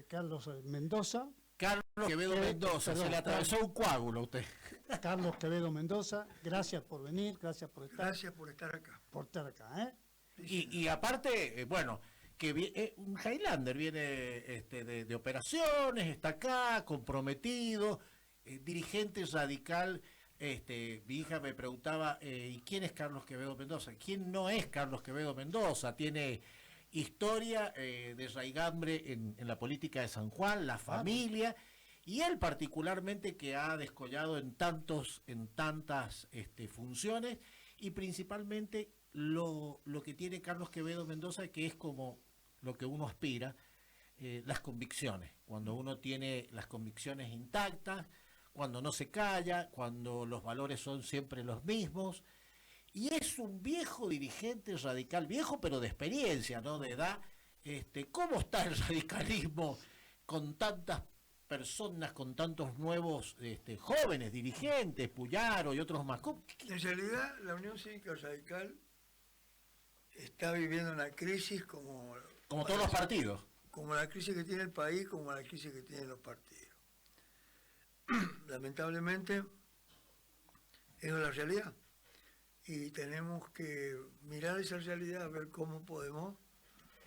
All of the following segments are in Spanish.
Carlos Mendoza. Carlos Quevedo Mendoza, perdón, se le atravesó un coágulo a usted. Carlos Quevedo Mendoza, gracias por venir, gracias por estar. Gracias por estar acá. Por estar acá, ¿eh? Y aparte, bueno, que un Highlander viene de operaciones, está acá, comprometido, dirigente radical. Mi hija me preguntaba, ¿y quién es Carlos Quevedo Mendoza? ¿Quién no es Carlos Quevedo Mendoza? Tiene historia de raigambre en la política de San Juan, la familia, y él particularmente, que ha descollado en tantas funciones, y principalmente lo que tiene Carlos Quevedo Mendoza, que es como lo que uno aspira, las convicciones. Cuando uno tiene las convicciones intactas, cuando no se calla, cuando los valores son siempre los mismos. Y es un viejo dirigente radical, viejo pero de experiencia, ¿no? De edad. ¿Cómo está el radicalismo con tantas personas, con tantos nuevos jóvenes dirigentes, Puyaro y otros más? En realidad, la Unión Cívica Radical está viviendo una crisis como todos los partidos. Como la crisis que tiene el país, como la crisis que tienen los partidos. Lamentablemente, es la realidad. Y tenemos que mirar esa realidad, ver cómo podemos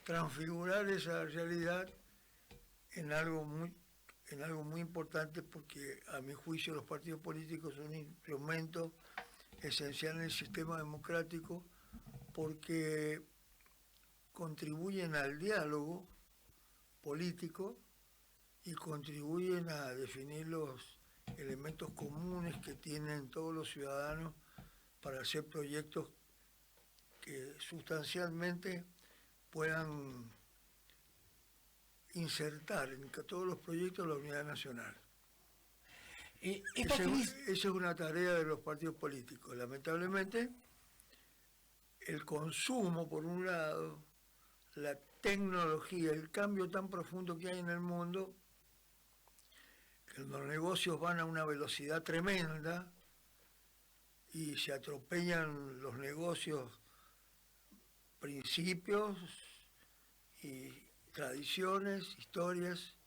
transfigurar esa realidad en algo muy importante, porque a mi juicio los partidos políticos son un instrumento esencial en el sistema democrático, porque contribuyen al diálogo político y contribuyen a definir los elementos comunes que tienen todos los ciudadanos para hacer proyectos que sustancialmente puedan insertar en todos los proyectos la unidad nacional. Esa es una tarea de los partidos políticos. Lamentablemente, el consumo, por un lado, la tecnología, el cambio tan profundo que hay en el mundo, que los negocios van a una velocidad tremenda, y se atropellan los negocios, principios y tradiciones, historias,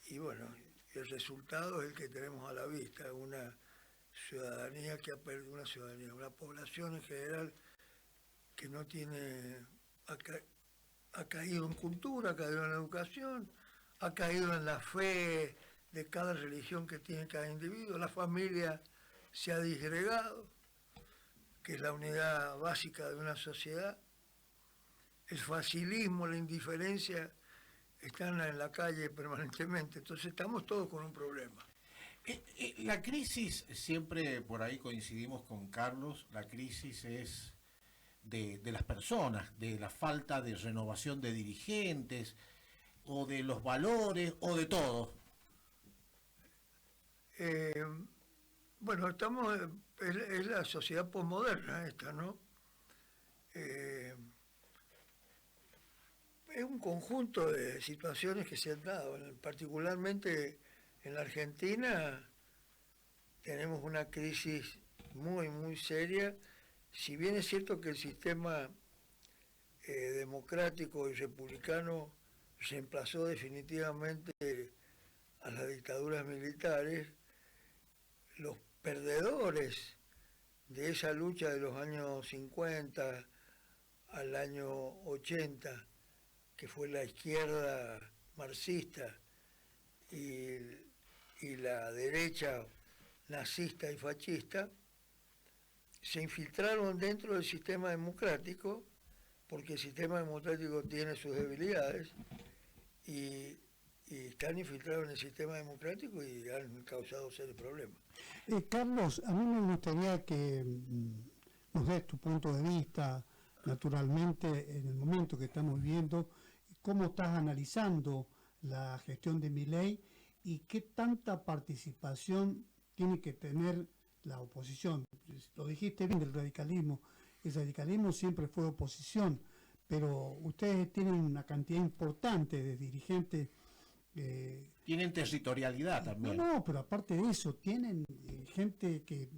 y bueno, el resultado es el que tenemos a la vista, una ciudadanía que ha perdido, una población en general que no tiene, ha caído en cultura, ha caído en educación, ha caído en la fe de cada religión que tiene cada individuo, la familia se ha disgregado, que es la unidad básica de una sociedad. El facilismo, la indiferencia están en la calle permanentemente, entonces estamos todos con un problema. La crisis, siempre por ahí coincidimos con Carlos, la crisis es de las personas, de la falta de renovación de dirigentes, o de los valores, o de todo. Bueno, es la sociedad posmoderna esta, ¿no? Es un conjunto de situaciones que se han dado, particularmente en la Argentina tenemos una crisis muy, muy seria. Si bien es cierto que el sistema democrático y republicano reemplazó definitivamente a las dictaduras militares, los perdedores de esa lucha de los años 50 al año 80, que fue la izquierda marxista y la derecha nazista y fascista, se infiltraron dentro del sistema democrático, porque el sistema democrático tiene sus debilidades, y están infiltrados en el sistema democrático y han causado serios problemas. Carlos, a mí me gustaría que nos des tu punto de vista, naturalmente, en el momento que estamos viviendo, cómo estás analizando la gestión de Milei y qué tanta participación tiene que tener la oposición. Lo dijiste bien del radicalismo. El radicalismo siempre fue oposición, pero ustedes tienen una cantidad importante de dirigentes. Tienen territorialidad también. No, pero aparte de eso, tienen gente que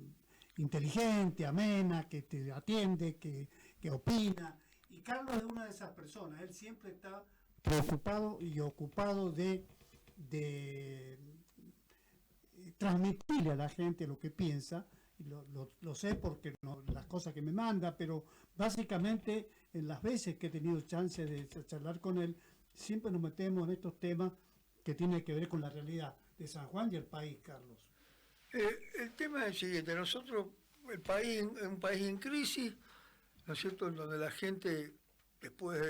inteligente, amena, que te atiende, que opina. Y Carlos es una de esas personas. Él siempre está preocupado y ocupado de transmitirle a la gente lo que piensa. Lo sé porque las cosas que me manda, pero básicamente en las veces que he tenido chance de charlar con él, siempre nos metemos en estos temas que tienen que ver con la realidad de San Juan y el país, Carlos. El tema es el siguiente: nosotros, el país es un país en crisis, ¿no es cierto?, en donde la gente, después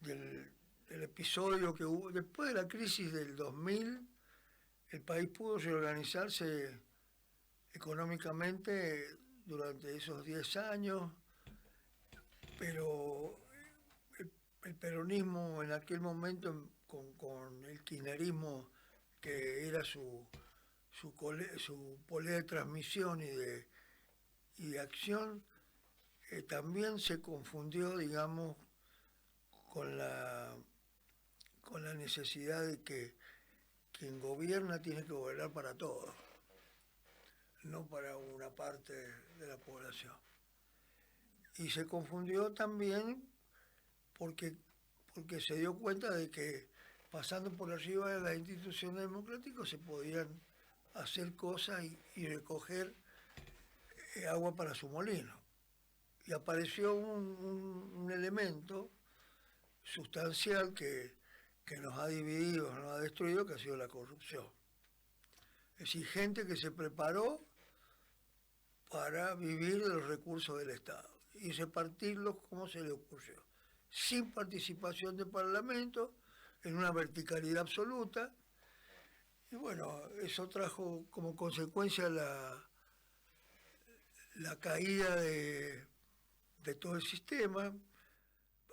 del episodio que hubo, después de la crisis del 2000, el país pudo reorganizarse económicamente durante esos 10 años, pero el peronismo en aquel momento, con el kirchnerismo, que era su polea de transmisión y de acción, también se confundió, digamos, con la necesidad de que quien gobierna tiene que gobernar para todos, no para una parte de la población. Y se confundió también porque se dio cuenta de que pasando por arriba de las instituciones democráticas se podían hacer cosas y recoger agua para su molino. Y apareció un elemento sustancial que nos ha dividido, nos ha destruido, que ha sido la corrupción. Es decir, gente que se preparó para vivir de los recursos del Estado y repartirlos como se le ocurrió, sin participación del Parlamento, en una verticalidad absoluta. Y bueno, eso trajo como consecuencia la caída de todo el sistema.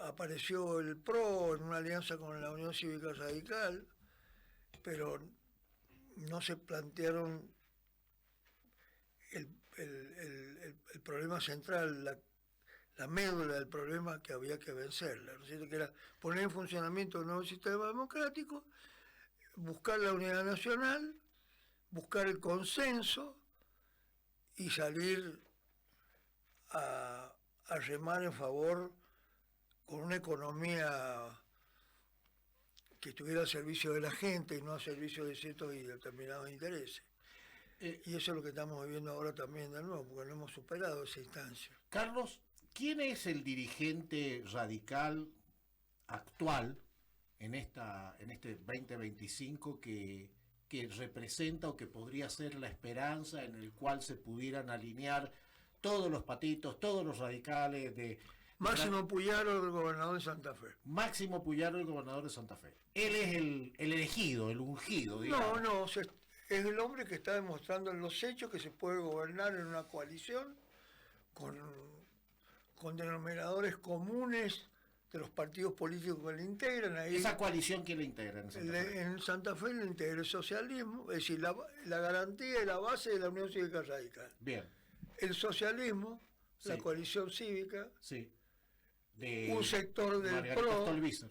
Apareció el PRO en una alianza con la Unión Cívica Radical, pero no se plantearon el problema central, la médula del problema que había que vencerla, ¿no es cierto?, que era poner en funcionamiento un nuevo sistema democrático, buscar la unidad nacional, buscar el consenso y salir a remar en favor, con una economía que estuviera al servicio de la gente y no al servicio de ciertos y determinados intereses. Y eso es lo que estamos viviendo ahora también de nuevo, porque no hemos superado esa instancia. Carlos, ¿quién es el dirigente radical actual en este 2025 que representa o que podría ser la esperanza en el cual se pudieran alinear todos los patitos, todos los radicales de... Máximo Puyaro, el gobernador de Santa Fe. Máximo Puyaro, el gobernador de Santa Fe. Él es el elegido, el ungido, digamos. No, es el hombre que está demostrando en los hechos que se puede gobernar en una coalición con denominadores comunes de los partidos políticos que le integran. Ahí, ¿Esa coalición quién le integra en Santa Fe? En Santa Fe le integra el socialismo, es decir, la garantía y la base de la Unión Cívica Radical. Bien. El socialismo, sí. La coalición cívica, sí. Un sector del Margarita PRO, Stolbizer.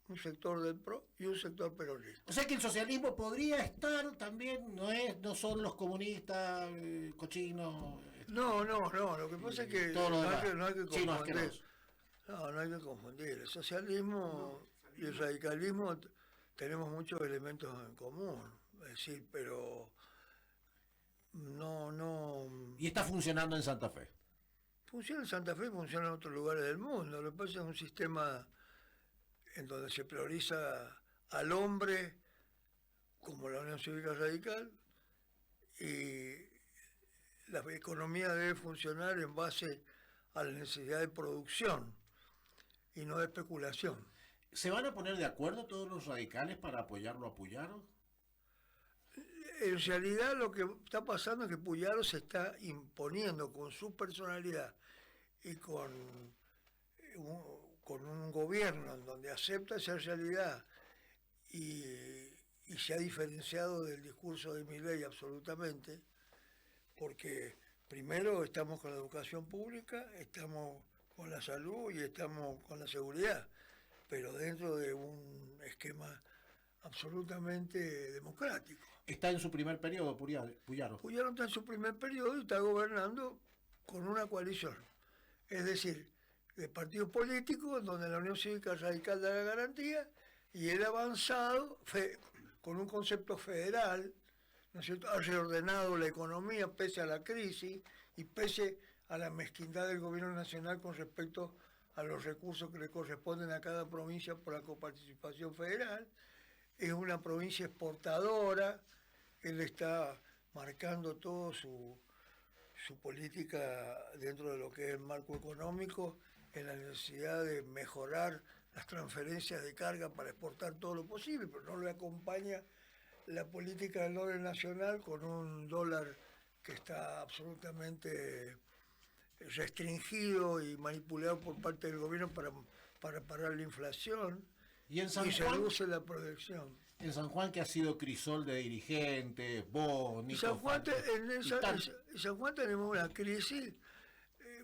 un sector del PRO y un sector peronista. O sea que el socialismo podría estar también, no son los comunistas cochinos. No, lo que pasa es que no hay que confundir. No hay que confundir. El socialismo y el radicalismo tenemos muchos elementos en común, es decir, pero no... ¿Y está funcionando en Santa Fe? Funciona en Santa Fe, funciona en otros lugares del mundo. Lo que pasa es un sistema en donde se prioriza al hombre, como la Unión Cívica Radical, y la economía debe funcionar en base a la necesidad de producción y no de especulación. ¿Se van a poner de acuerdo todos los radicales para apoyarlo a Puyaro? En realidad lo que está pasando es que Puyaro se está imponiendo con su personalidad y con un gobierno en donde acepta esa realidad y se ha diferenciado del discurso de Milei absolutamente, porque primero estamos con la educación pública, estamos con la salud y estamos con la seguridad, pero dentro de un esquema absolutamente democrático. Está en su primer periodo, Puyaro. Puyaro está en su primer periodo y está gobernando con una coalición. Es decir, de partidos políticos, donde la Unión Cívica Radical da la garantía, y el avanzado, con un concepto federal, ¿no es cierto?, ha reordenado la economía pese a la crisis y pese a la mezquindad del gobierno nacional con respecto a los recursos que le corresponden a cada provincia por la coparticipación federal. Es una provincia exportadora, él está marcando todo su política dentro de lo que es el marco económico, en la necesidad de mejorar las transferencias de carga para exportar todo lo posible, pero no le acompaña la política del orden nacional con un dólar que está absolutamente restringido y manipulado por parte del gobierno para parar la inflación, Y en San y se Juan, reduce la proyección. en San Juan, que ha sido crisol de dirigentes, vos, En Nico San Juan, Falco, en San Juan tenemos una crisis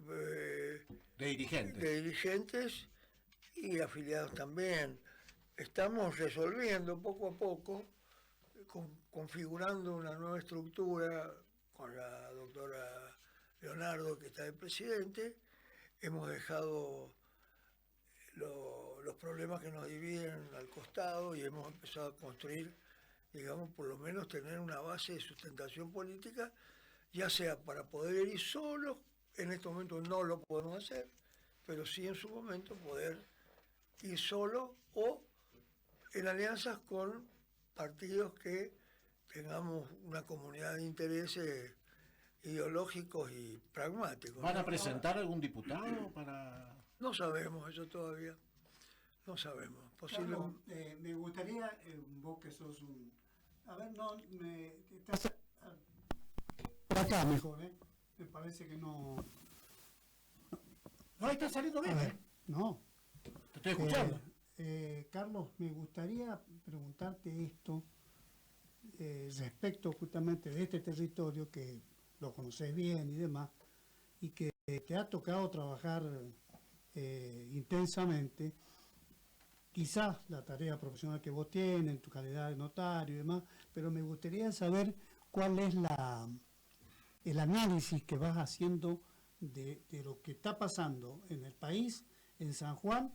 de dirigentes. de dirigentes y afiliados también. Estamos resolviendo poco a poco, configurando una nueva estructura con la doctora Leonardo, que está de presidente. Hemos dejado los problemas que nos dividen al costado y hemos empezado a construir, digamos, por lo menos tener una base de sustentación política, ya sea para poder ir solos, en este momento no lo podemos hacer, pero sí en su momento poder ir solo o en alianzas con partidos que tengamos una comunidad de intereses ideológicos y pragmáticos. ¿Van a ¿no? presentar algún diputado para...? No sabemos eso todavía, no sabemos. Carlos, me gustaría, vos que sos un... A ver, no, estás por acá mejor, ¿eh? Me parece que no... No, está saliendo bien, A ver, no. Te estoy escuchando. Carlos, me gustaría preguntarte esto respecto justamente de este territorio que lo conoces bien y demás, y que te ha tocado trabajar intensamente, quizás la tarea profesional que vos tienes, en tu calidad de notario y demás, pero me gustaría saber cuál es el análisis que vas haciendo de lo que está pasando en el país, en San Juan,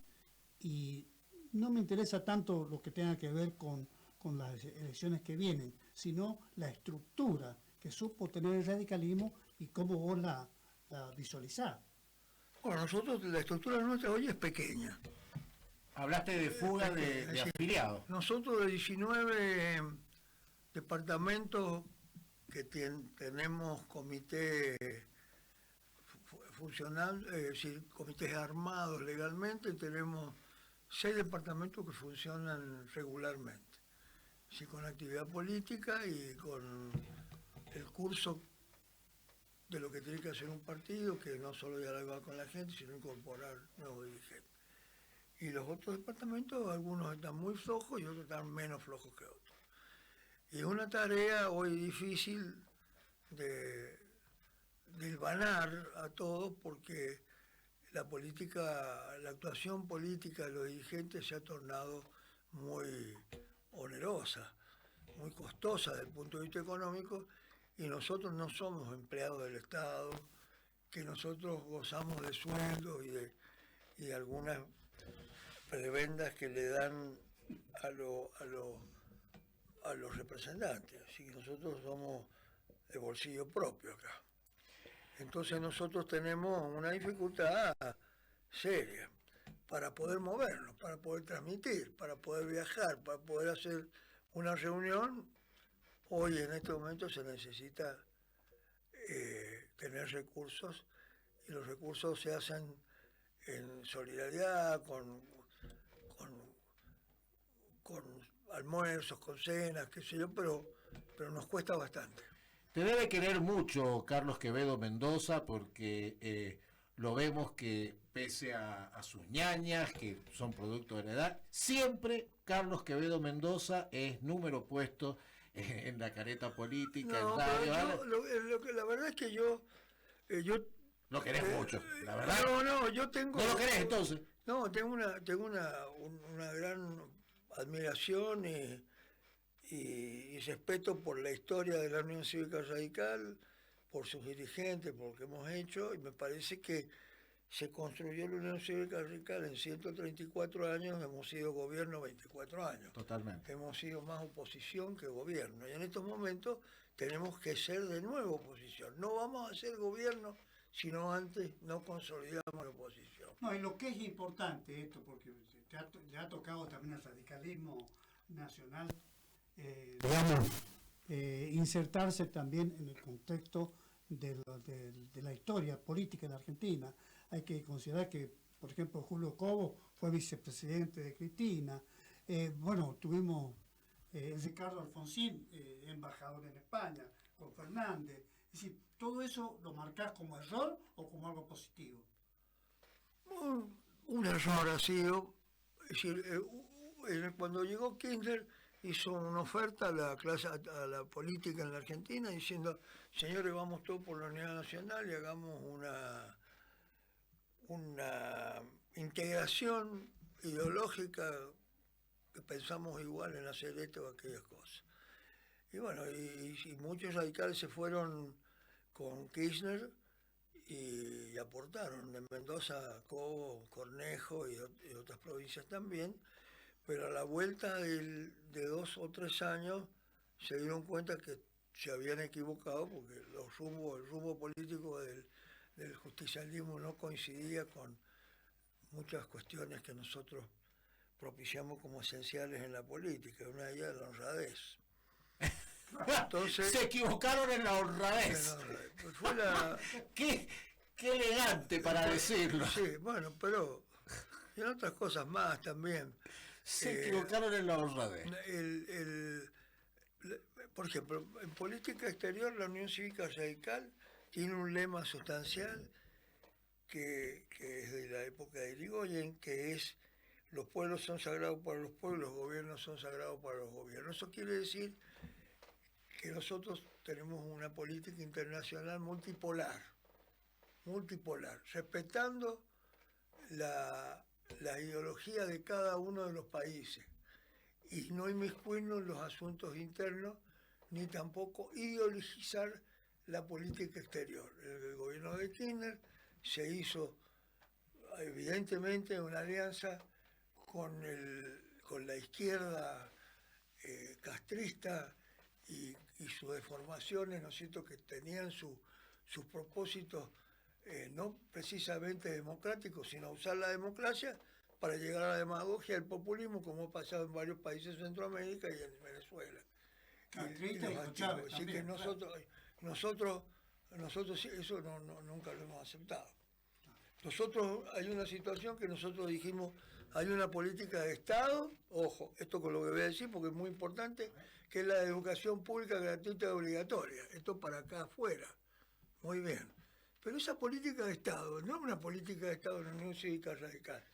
y no me interesa tanto lo que tenga que ver con las elecciones que vienen, sino la estructura que supo tener el radicalismo y cómo vos la visualizás. Bueno, nosotros, la estructura nuestra hoy es pequeña. Hablaste de fuga de afiliados. Nosotros de 19 departamentos que tenemos comités funcionando, es decir, comités armados legalmente, tenemos 6 departamentos que funcionan regularmente, sí, con actividad política y con el curso de lo que tiene que hacer un partido, que no solo dialogar con la gente, sino incorporar nuevos dirigentes. Y los otros departamentos, algunos están muy flojos y otros están menos flojos que otros. Y es una tarea hoy difícil de hilvanar a todos, porque la política, la actuación política de los dirigentes se ha tornado muy onerosa, muy costosa desde el punto de vista económico, y nosotros no somos empleados del Estado, que nosotros gozamos de sueldos y de algunas prebendas que le dan a los representantes. Así que nosotros somos de bolsillo propio acá. Entonces nosotros tenemos una dificultad seria para poder movernos, para poder transmitir, para poder viajar, para poder hacer una reunión. Hoy en este momento se necesita tener recursos, y los recursos se hacen en solidaridad, con almuerzos, con cenas, qué sé yo, pero nos cuesta bastante. Te debe querer mucho Carlos Quevedo Mendoza, porque lo vemos que pese a sus ñañas, que son producto de la edad, siempre Carlos Quevedo Mendoza es número puesto en la careta política, No, en radio. la verdad es que yo Lo querés mucho, la verdad. No, yo tengo... ¿No lo querés entonces? No, tengo una gran admiración y respeto por la historia de la Unión Cívica Radical, por sus dirigentes, por lo que hemos hecho, y me parece que se construyó la Unión Cívica Radical en 134 años, hemos sido gobierno 24 años. Totalmente. Hemos sido más oposición que gobierno. Y en estos momentos tenemos que ser de nuevo oposición. No vamos a ser gobierno sino antes no consolidamos la oposición. No, y lo que es importante esto, porque le ha tocado también al radicalismo nacional, digamos, insertarse también en el contexto de la historia política de la Argentina. Hay que considerar que, por ejemplo, Julio Cobo fue vicepresidente de Cristina. Bueno, tuvimos Ricardo Alfonsín, embajador en España, con Fernández. Es decir, ¿todo eso lo marcás como error o como algo positivo? Un error ha sido, es decir, cuando llegó Kirchner hizo una oferta a la clase, a la política en la Argentina diciendo, señores, vamos todos por la unidad nacional y hagamos una integración ideológica que pensamos igual en hacer esto o aquellas cosas. Y bueno, y muchos radicales se fueron con Kirchner y aportaron. En Mendoza, Cobo, Cornejo y otras provincias también, pero a la vuelta de 2 o 3 años se dieron cuenta que se habían equivocado porque el rumbo político del justicialismo no coincidía con muchas cuestiones que nosotros propiciamos como esenciales en la política, una de ellas la honradez. Entonces, se equivocaron en la honradez. Pues qué elegante para decirlo. Sí, bueno, pero y en otras cosas más también. Se equivocaron en la honradez. Por ejemplo, en política exterior la Unión Cívica Radical tiene un lema sustancial que es de la época de Irigoyen, que es: los pueblos son sagrados para los pueblos, los gobiernos son sagrados para los gobiernos. Eso quiere decir que nosotros tenemos una política internacional multipolar, respetando la ideología de cada uno de los países y no inmiscuirnos en los asuntos internos ni tampoco ideologizar la política exterior. El gobierno de Kirchner se hizo evidentemente una alianza con la izquierda castrista y sus deformaciones, ¿no es cierto?, que tenían sus propósitos no precisamente democráticos, sino usar la democracia para llegar a la demagogia y al populismo, como ha pasado en varios países de Centroamérica y en Venezuela. Así que nosotros eso nunca lo hemos aceptado. Nosotros, hay una situación que nosotros dijimos, hay una política de Estado, ojo, esto con lo que voy a decir porque es muy importante, que es la educación pública gratuita y obligatoria. Esto para acá afuera. Muy bien. Pero esa política de Estado no es una política de Estado de la Unión Cívica Radical.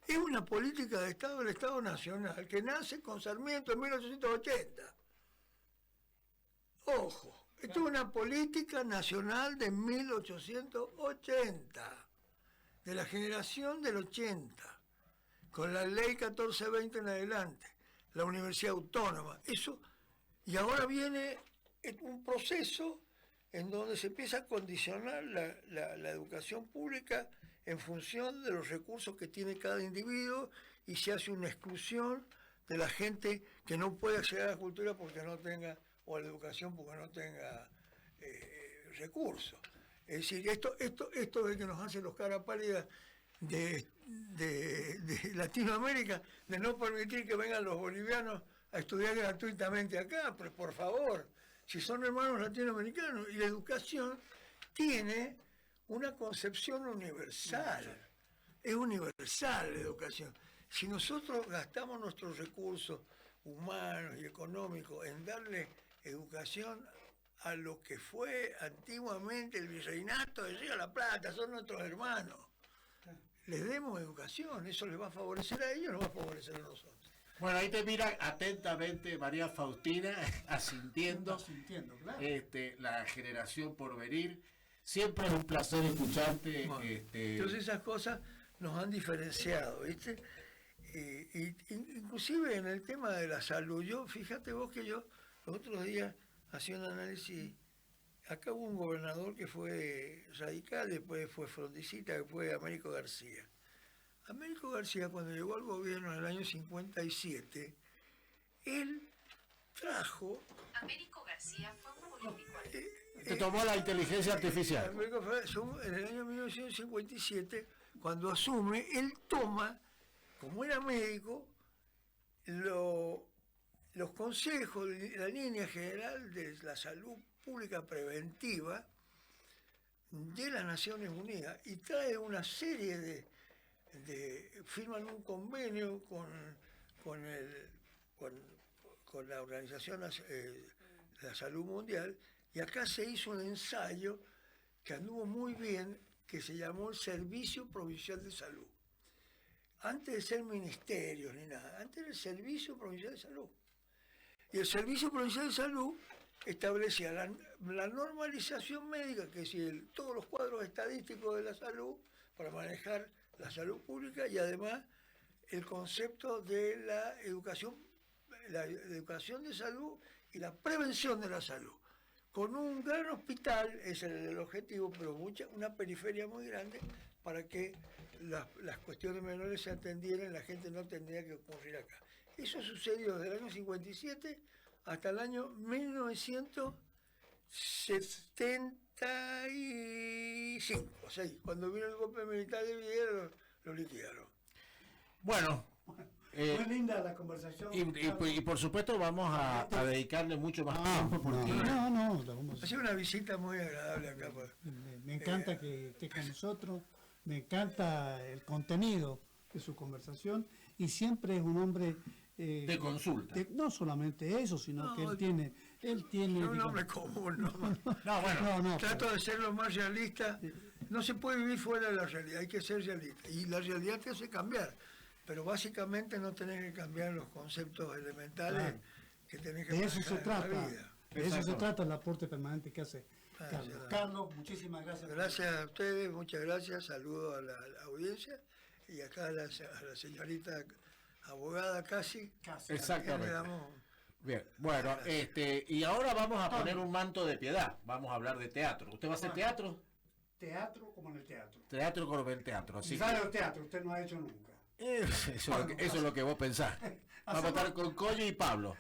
Es una política de Estado del Estado Nacional que nace con Sarmiento en 1880. Ojo, esto es una política nacional de 1880, de la generación del 80, con la ley 1420 en adelante, la Universidad Autónoma. Eso, y ahora viene un proceso en donde se empieza a condicionar la educación pública en función de los recursos que tiene cada individuo y se hace una exclusión de la gente que no puede acceder a la cultura porque no tenga, o a la educación porque no tenga recursos. Es decir, esto es que nos hacen los caras pálidas de Latinoamérica, de no permitir que vengan los bolivianos a estudiar gratuitamente acá, pero por favor, si son hermanos latinoamericanos, y la educación tiene una concepción universal, es universal la educación. Si nosotros gastamos nuestros recursos humanos y económicos en darle educación a lo que fue antiguamente el virreinato de Río de la Plata, son nuestros hermanos, les demos educación, eso les va a favorecer a ellos, nos va a favorecer a nosotros. Bueno, ahí te mira atentamente María Faustina, asintiendo, claro. La generación por venir. Siempre es un placer escucharte. Bueno, entonces esas cosas nos han diferenciado, ¿viste? Inclusive en el tema de la salud, fíjate vos que yo los otros días hacía un análisis acá hubo un gobernador que fue radical, después fue frondicista, que fue Américo García. Américo García, cuando llegó al gobierno en el año 57, él trajo... Américo García fue un político. Te tomó la inteligencia artificial. En el año 1957, cuando asume, él toma, como era médico, los consejos, la línea general de la salud pública preventiva de las Naciones Unidas y trae una serie firman un convenio con la Organización de la Salud Mundial, y acá se hizo un ensayo que anduvo muy bien, que se llamó el Servicio Provincial de Salud. Antes de ser ministerios ni nada, antes era el Servicio Provincial de Salud. Y el Servicio Provincial de Salud establecía la normalización médica, que es decir, todos los cuadros estadísticos de la salud para manejar la salud pública, y además el concepto de la educación de salud y la prevención de la salud. Con un gran hospital, ese era el objetivo, pero una periferia muy grande para que las cuestiones menores se atendieran, la gente no tendría que ocurrir acá. Eso sucedió desde el año 57 hasta el año 1975, o sea, cuando vino el golpe militar de Videla, lo liquidaron. Bueno, Muy linda la conversación. y por supuesto vamos a dedicarle mucho más tiempo porque No. Ha sido una visita muy agradable acá. Me encanta que esté con nosotros, me encanta el contenido de su conversación, y siempre es un hombre de consulta. No solamente eso, sino que él tiene Es un hombre común, ¿no? No, bueno, Trato de ser lo más realista. No se puede vivir fuera de la realidad, hay que ser realista. Y la realidad te hace cambiar, pero básicamente no tenés que cambiar los conceptos elementales que tenés que de eso se manejar en la trata. vida. De eso se trata el aporte permanente que hace Carlos. Carlos, muchísimas gracias. Gracias a ustedes, muchas gracias. Saludos a la audiencia y acá a la señorita abogada casi. Exactamente. Le damos... Bien, bueno, y ahora vamos a poner un manto de piedad. Vamos a hablar de teatro. ¿Usted va a hacer teatro? Teatro como en el teatro. Teatro como en el teatro. Así Sabe el teatro, usted no ha hecho nunca. eso es lo que vos pensás. Vamos a estar con Coyo y Pablo.